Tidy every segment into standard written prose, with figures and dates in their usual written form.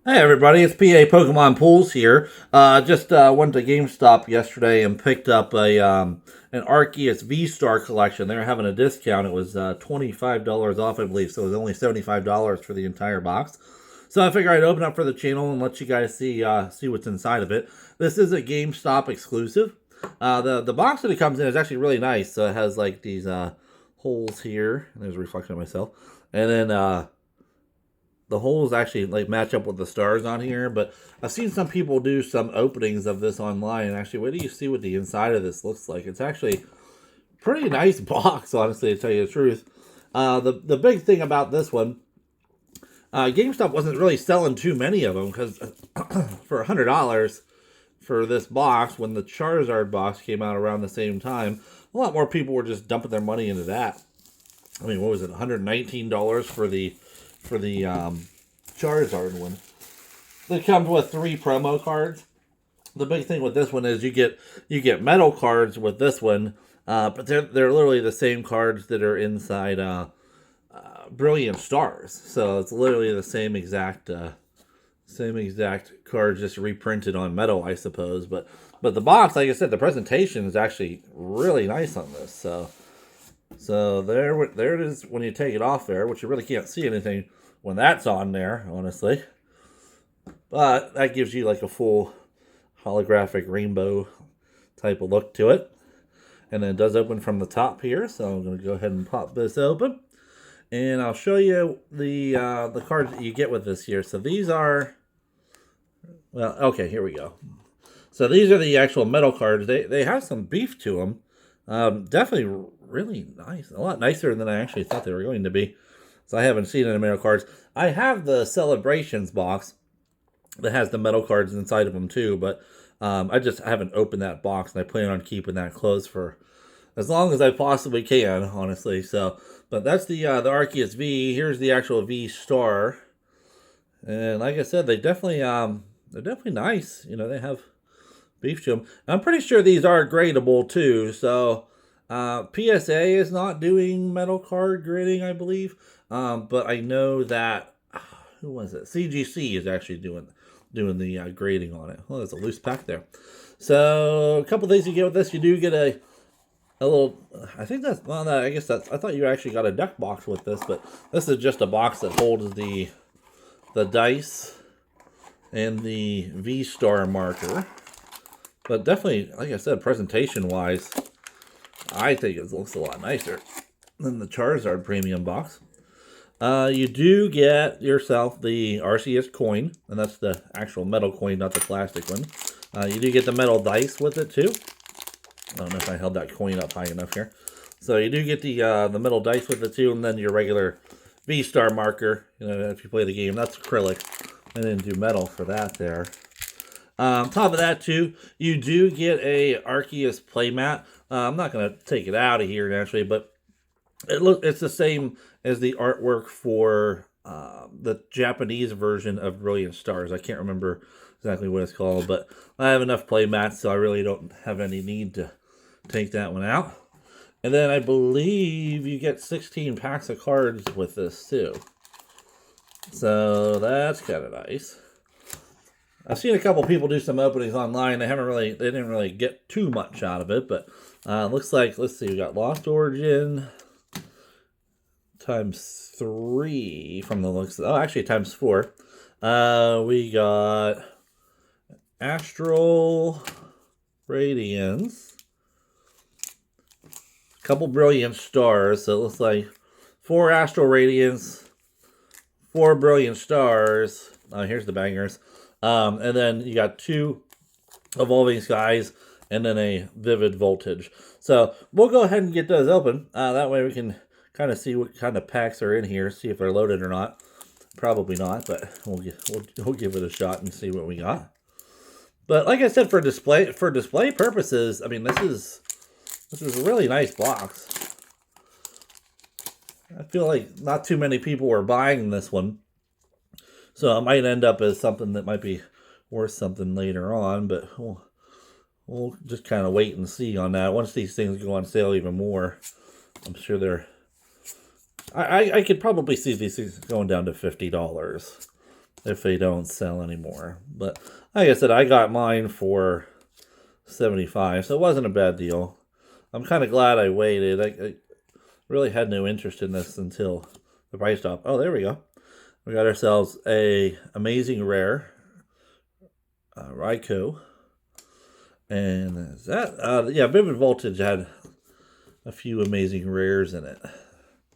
Hey everybody, it's PA Pokemon Pools here. Just went to GameStop yesterday and picked up a an Arceus Vstar collection. They were having a discount. It was $25 off, I believe, so it was only $75 for the entire box. So I figured I'd open up for the channel and let you guys see what's inside of it. This is a GameStop exclusive. The box that it comes in is actually really nice. So it has like these holes here. There's a reflection of myself, and then the holes actually like match up with the stars on here, but I've seen some people do some openings of this online. Actually, wait till you see what the inside of this looks like. It's actually pretty nice box, honestly, to tell you the truth. The big thing about this one, GameStop wasn't really selling too many of them because for $100 for this box, when the Charizard box came out around the same time, a lot more people were just dumping their money into that. I mean, what was it, $119 for the Charizard one. It comes with 3 promo cards. The big thing with this one is you get metal cards with this one, but they're literally the same cards that are inside Brilliant Stars. So it's literally the same exact cards, just reprinted on metal, I suppose. But the box, like I said, the presentation is actually really nice on this. So there it is when you take it off there, which you really can't see anything when that's on there, honestly. But that gives you like a full holographic rainbow type of look to it. And then it does open from the top here, so I'm going to go ahead and pop this open. And I'll show you the cards that you get with this here. So these are, well, okay, here we go. So these are the actual metal cards. They have some beef to them. Definitely really nice. A lot nicer than I actually thought they were going to be. So I haven't seen any metal cards. I have the Celebrations box that has the metal cards inside of them too, but I just haven't opened that box, and I plan on keeping that closed for as long as I possibly can, honestly. So, but that's the Arceus V. Here's the actual Vstar, and like I said, they're definitely nice. You know, they have beef to them. I'm pretty sure these are gradable too. So PSA is not doing metal card grading, I believe. But I know that, who was it? CGC is actually doing the grading on it. Well, there's a loose pack there. So a couple things you get with this, you do get a little, I think that's, well, no, I guess that's, I thought you actually got a deck box with this, but this is just a box that holds the dice and the V-Star marker. But definitely, like I said, presentation-wise, I think it looks a lot nicer than the Charizard premium box. You do get yourself the Arceus coin, and that's the actual metal coin, not the plastic one. You do get the metal dice with it too. I don't know if I held that coin up high enough here. So you do get the metal dice with it too, and then your regular V-Star marker. You know, if you play the game, that's acrylic. I didn't do metal for that there. On top of that too, you do get a Arceus playmat. I'm not going to take it out of here naturally, but it's the same as the artwork for the Japanese version of Brilliant Stars. I can't remember exactly what it's called, but I have enough play mats, so I really don't have any need to take that one out. And then I believe you get 16 packs of cards with this too. So that's kind of nice. I've seen a couple people do some openings online. They didn't really get too much out of it, but looks like, let's see, we got Lost Origin times 3 from the looks. Oh, actually times 4. We got Astral Radiance, a couple Brilliant Stars. So it looks like 4 Astral Radiance, 4 Brilliant Stars. Oh, here's the bangers. And then you got 2 Evolving Skies, and then a Vivid Voltage. So we'll go ahead and get those open. That way we can kind of see what kind of packs are in here, see if they're loaded or not. Probably not, but we'll give it a shot and see what we got. But like I said, for display purposes, I mean, this is a really nice box. I feel like not too many people were buying this one, so it might end up as something that might be worth something later on. But we'll just kind of wait and see on that. Once these things go on sale even more, I'm sure they're I could probably see these things going down to $50 if they don't sell anymore. But like I said, I got mine for $75, so it wasn't a bad deal. I'm kind of glad I waited. I really had no interest in this until the price dropped. Oh, there we go. We got ourselves a amazing rare Raikou. And is that, yeah, Vivid Voltage had a few amazing rares in it.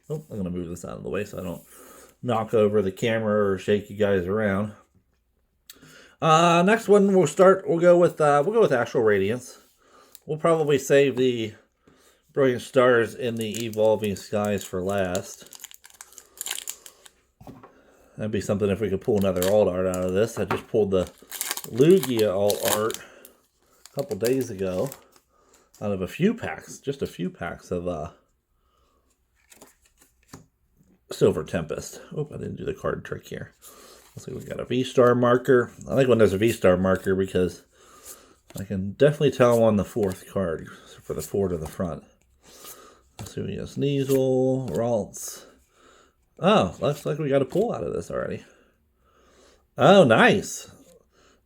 Oh, I'm going to move this out of the way so I don't knock over the camera or shake you guys around. Next one we'll go with Astral Radiance. We'll probably save the Brilliant Stars in the Evolving Skies for last. That'd be something if we could pull another alt art out of this. I just pulled the Lugia alt art a couple days ago out of a few packs, just a few packs of Silver Tempest. Oh, I didn't do the card trick here. Let's see, we got a Vstar marker. I like when there's a Vstar marker because I can definitely tell on the fourth card for the 4 to the front. Let's see, we got Sneasel, Ralts. Oh, looks like we got a pull out of this already. Oh, nice.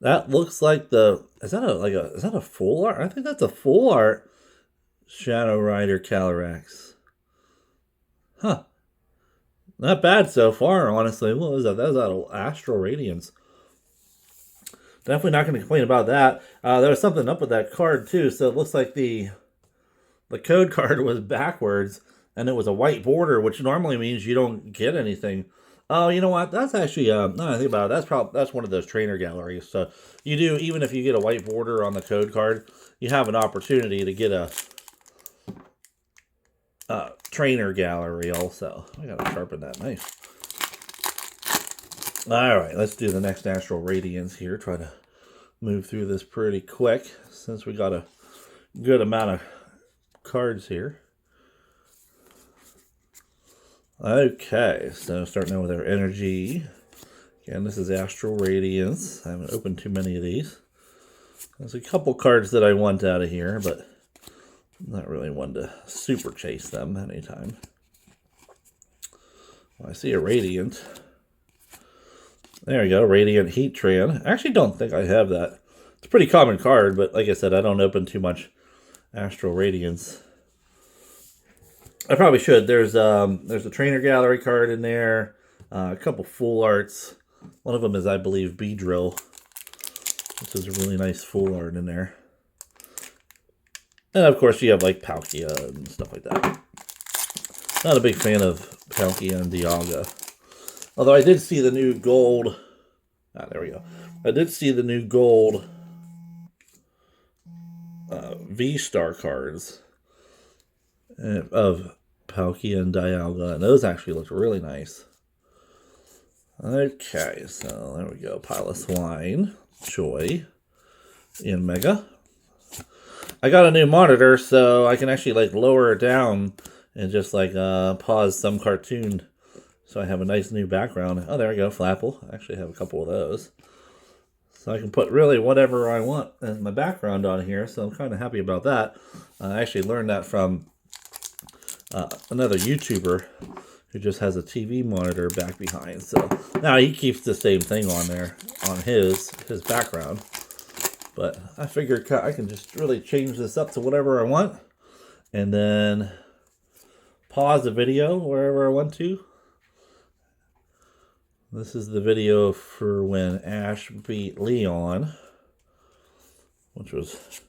That looks like is that a full art? I think that's a full art Shadow Rider Calyrex. Huh. Not bad so far, honestly. What was that? That was out of Astral Radiance. Definitely not going to complain about that. There was something up with that card, too. So it looks like the code card was backwards, and it was a white border, which normally means you don't get anything. Oh, you know what? That's actually, now I think about it, that's one of those trainer galleries. So you do, even if you get a white border on the code card, you have an opportunity to get a trainer gallery also. I gotta sharpen that knife. Alright, let's do the next Astral Radiance here. Try to move through this pretty quick since we got a good amount of cards here. Okay, so starting out with our energy. Again, this is Astral Radiance. I haven't opened too many of these. There's a couple cards that I want out of here, but not really one to super chase them anytime. Well, I see a Radiant. There we go, Radiant Heatran. I actually don't think I have that. It's a pretty common card, but like I said, I don't open too much Astral Radiance. I probably should. There's a Trainer Gallery card in there, a couple full arts. One of them is, I believe, Beedrill. This is a really nice full art in there. And of course you have like Palkia and stuff like that. Not a big fan of Palkia and Dialga. Although I did see the new gold. There we go. I did see the new gold Vstar cards of Palkia and Dialga. And those actually look really nice. Okay, so there we go. Pile of Swine, Joy, and Mega. I got a new monitor, so I can actually like lower it down and just like pause some cartoon. So I have a nice new background. Oh, there we go, Flapple. I actually have a couple of those. So I can put really whatever I want as my background on here. So I'm kind of happy about that. I actually learned that from another YouTuber who just has a TV monitor back behind. So now he keeps the same thing on there on his background. But I figured I can just really change this up to whatever I want. And then pause the video wherever I want to. This is the video for when Ash beat Leon, which was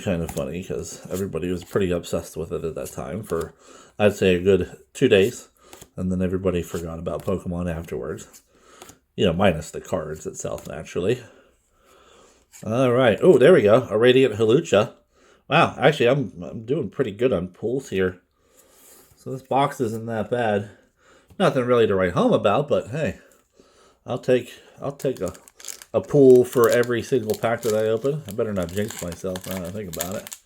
kind of funny because everybody was pretty obsessed with it at that time for, I'd say, a good 2 days. And then everybody forgot about Pokemon afterwards. You know, minus the cards itself, naturally. All right. Oh, there we go. A Radiant Hawlucha. Wow. Actually, I'm doing pretty good on pulls here. So this box isn't that bad. Nothing really to write home about, but hey, I'll take a pull for every single pack that I open. I better not jinx myself now that I think about it.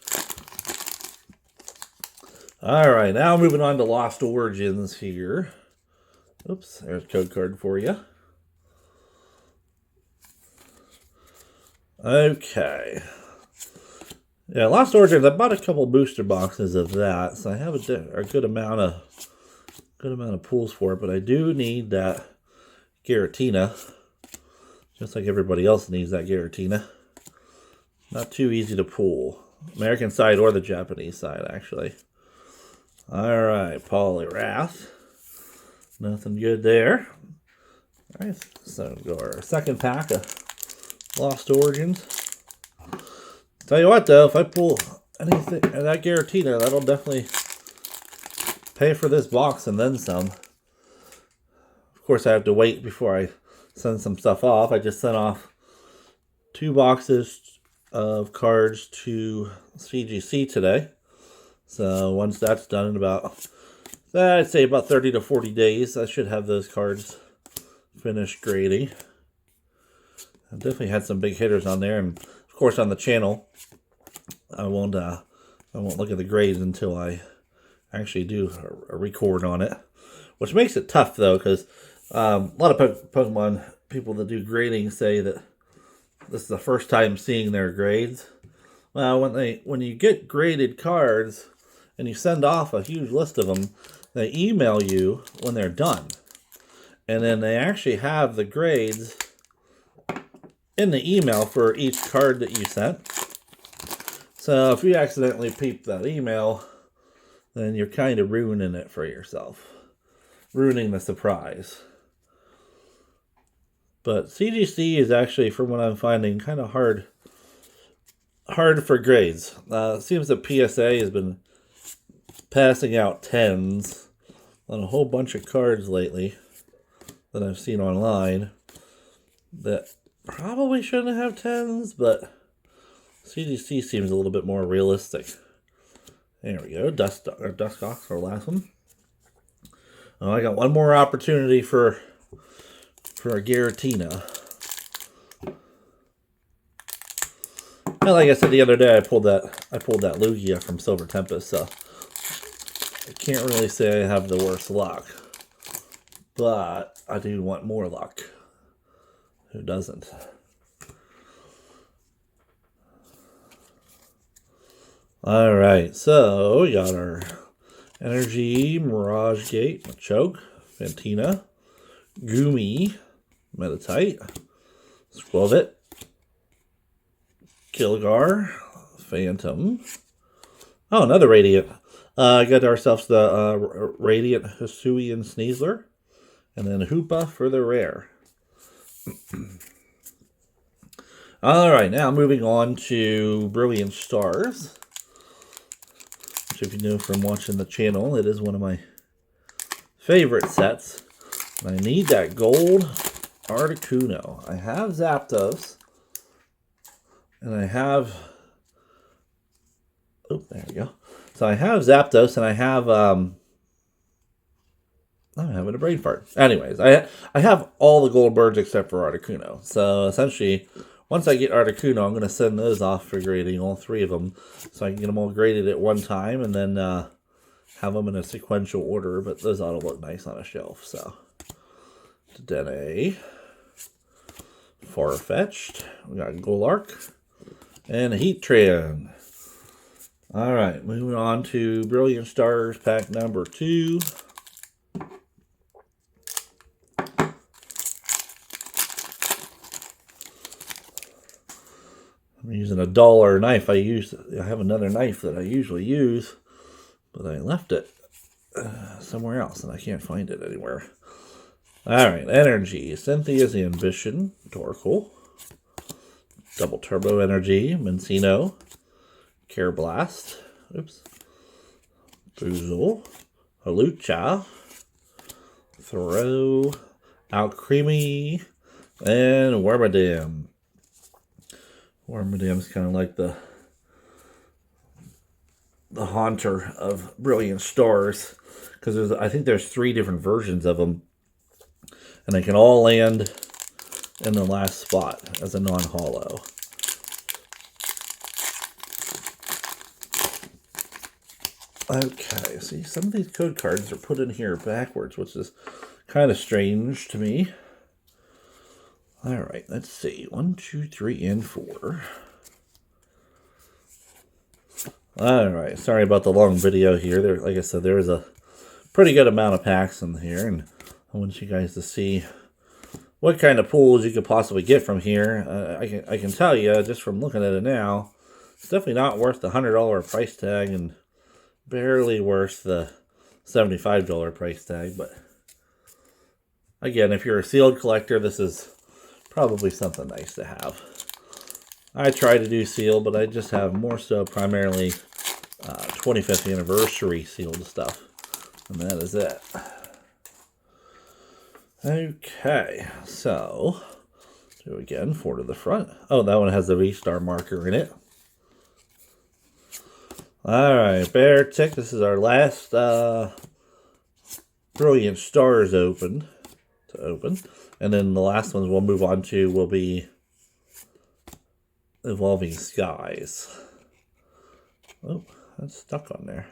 All right, now moving on to Lost Origins here. Oops, there's a code card for you. Okay. Yeah, Lost Origins, I bought a couple booster boxes of that, so I have a good amount of pulls for it, but I do need that Giratina. Just like everybody else needs that Giratina. Not too easy to pull. American side or the Japanese side, actually. Alright, Poliwrath. Nothing good there. Alright, so go our second pack of Lost Origins. Tell you what, though, if I pull anything that Giratina, that'll definitely pay for this box and then some. Of course, I have to wait before I send some stuff off. I just sent off 2 boxes of cards to CGC today. So once that's done in about, I'd say about 30 to 40 days, I should have those cards finished grading. I've definitely had some big hitters on there, and of course on the channel, I won't look at the grades until I actually do a record on it, which makes it tough though, because a lot of Pokemon people that do grading say that this is the first time seeing their grades. Well, when you get graded cards and you send off a huge list of them, they email you when they're done, and then they actually have the grades in the email for each card that you sent. So if you accidentally peep that email, then you're kind of ruining it for yourself. Ruining the surprise. But CGC is actually, from what I'm finding, kind of hard for grades. It seems that PSA has been passing out 10s on a whole bunch of cards lately that I've seen online that probably shouldn't have 10s, but CGC seems a little bit more realistic. There we go, Dustox, our last one. Oh, I got one more opportunity for a Giratina. And like I said the other day, I pulled that Lugia from Silver Tempest, so I can't really say I have the worst luck. But I do want more luck. Who doesn't? Alright, so we got our Energy, Mirage Gate, Machoke, Fantina, Goomy, Meditite, Squelvet, Kilgar, Phantom. Oh, another Radiant. Got ourselves the Radiant Hisuian Sneasler, and then Hoopa for the rare. Alright, now moving on to Brilliant Stars. Which, if you know from watching the channel, it is one of my favorite sets. And I need that gold Articuno. I have Zapdos. And I have... Oh, there we go. So I have Zapdos, and I have... I'm having a brain fart. Anyways, I have all the gold birds except for Articuno. So essentially, once I get Articuno, I'm going to send those off for grading, all 3 of them, so I can get them all graded at one time, and then have them in a sequential order, but those ought to look nice on a shelf. So, Dene, Farfetch'd, we got Golark, and Heatran. Alright, moving on to Brilliant Stars pack number 2. I'm using a duller knife. I have another knife that I usually use, but I left it somewhere else and I can't find it anywhere. Alright, Energy, Cynthia's Ambition, Torkoal, Double Turbo Energy, Mencino, Care-Blast, Boozle, Hawlucha, Throw, Alcremie, and Wormadam. Wormadam's kind of like the haunter of Brilliant Stars, because I think there's 3 different versions of them, and they can all land in the last spot as a non-holo. Okay, see, some of these code cards are put in here backwards, which is kind of strange to me. Alright, let's see. 1, 2, 3, and 4. Alright, sorry about the long video here. Like I said, there is a pretty good amount of packs in here, and I want you guys to see what kind of pools you could possibly get from here. I can tell you just from looking at it now, it's definitely not worth the $100 price tag and barely worth the $75 price tag. But again, if you're a sealed collector, this is probably something nice to have. I try to do sealed, but I just have more so primarily 25th anniversary sealed stuff. And that is it. Okay, so do again, 4 to the front. Oh, that one has the Vstar marker in it. Alright, Bear Tick. This is our last Brilliant Stars to open. And then the last ones we'll move on to will be Evolving Skies. Oh, that's stuck on there.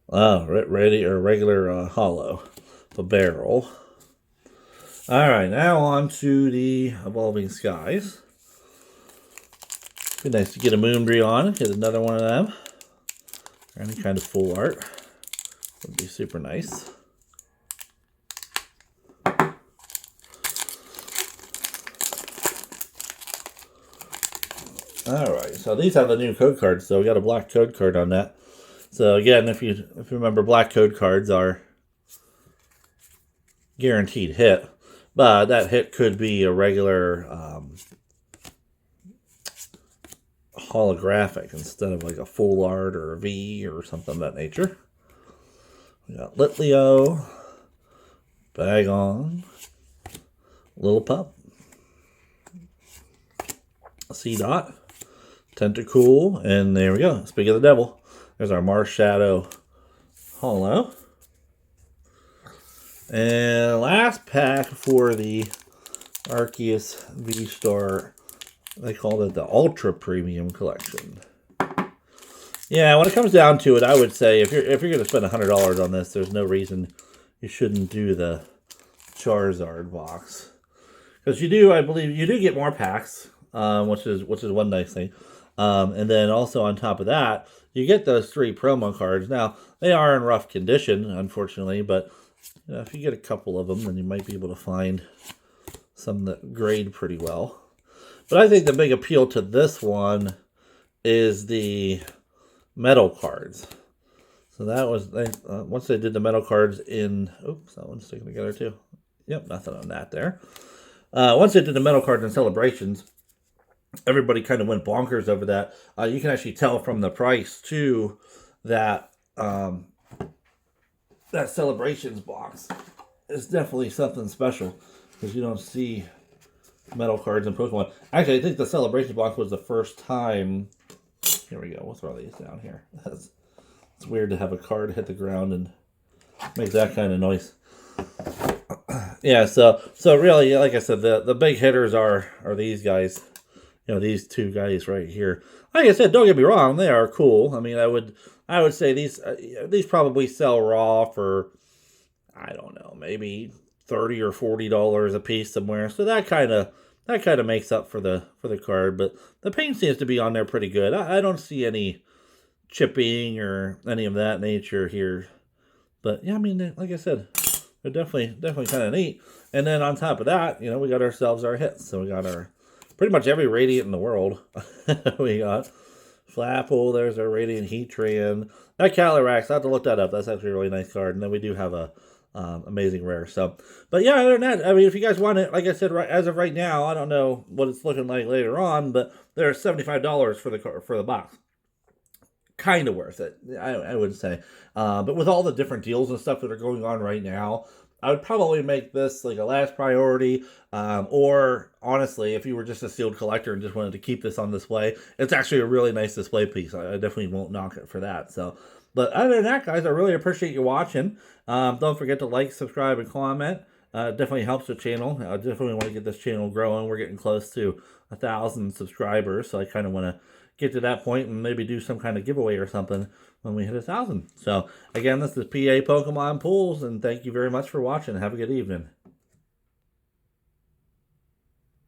Oh, ready or regular hollow. The barrel. Alright, now on to the Evolving Skies. Be nice to get a Moonbrew on, get another one of them. Or any kind of full art. Would be super nice. Alright, so these have the new code cards, so we got a black code card on that. So again, if you remember, black code cards are guaranteed hit, but that hit could be a regular holographic instead of like a full art or a V or something of that nature. We got Litleo, Bagon, Little Pup, C-Dot, Tentacool, and there we go. Speak of the Devil. There's our Mars Shadow Hollow. And last pack for the Arceus Vstar, they called it the Ultra Premium Collection. Yeah, when it comes down to it, I would say if you're going to spend $100 on this, there's no reason you shouldn't do the Charizard box, because you do, I believe, you do get more packs, which is one nice thing. And then also on top of that, you get those 3 promo cards. Now they are in rough condition, unfortunately, but if you get a couple of them, then you might be able to find some that grade pretty well. But I think the big appeal to this one is the metal cards. So that was, once they did the metal cards in, oops, that one's sticking together too. Yep, nothing on that there. Once they did the metal cards in Celebrations, everybody kind of went bonkers over that. You can actually tell from the price too that that Celebrations box is definitely something special, because you don't see metal cards in Pokemon. Actually, I think the Celebrations box was the first time. Here we go. We'll throw these down here. It's weird to have a card hit the ground and make that kind of noise. Yeah, so really, like I said, the big hitters are these guys. You know, these 2 guys right here. Like I said, don't get me wrong, they are cool. I mean, I would say these probably sell raw for, I don't know, maybe $30 or $40 a piece somewhere. So that kind of makes up for the card. But the paint seems to be on there pretty good. I don't see any chipping or any of that nature here. But yeah, I mean, like I said, they're definitely kind of neat. And then on top of that, you know, we got ourselves our hits. So we got our pretty much every Radiant in the world. We got Flapple, there's our Radiant Heatran. That Calyrex, I have to look that up. That's actually a really nice card. And then we do have a amazing rare. So, but yeah, other than that, I mean, if you guys want it, like I said, as of right now, I don't know what it's looking like later on, but they're $75 for the box. Kind of worth it, I would say. But with all the different deals and stuff that are going on right now, I would probably make this like a last priority. Or honestly, if you were just a sealed collector and just wanted to keep this on display, it's actually a really nice display piece. I definitely won't knock it for that. So, but other than that, guys, I really appreciate you watching. Don't forget to like, subscribe, and comment. Definitely helps the channel. I definitely want to get this channel growing. We're getting close to 1,000 subscribers, so I kind of want to get to that point and maybe do some kind of giveaway or something when we hit 1,000. So again, this is PA Pokemon Pools, and thank you very much for watching. Have a good evening.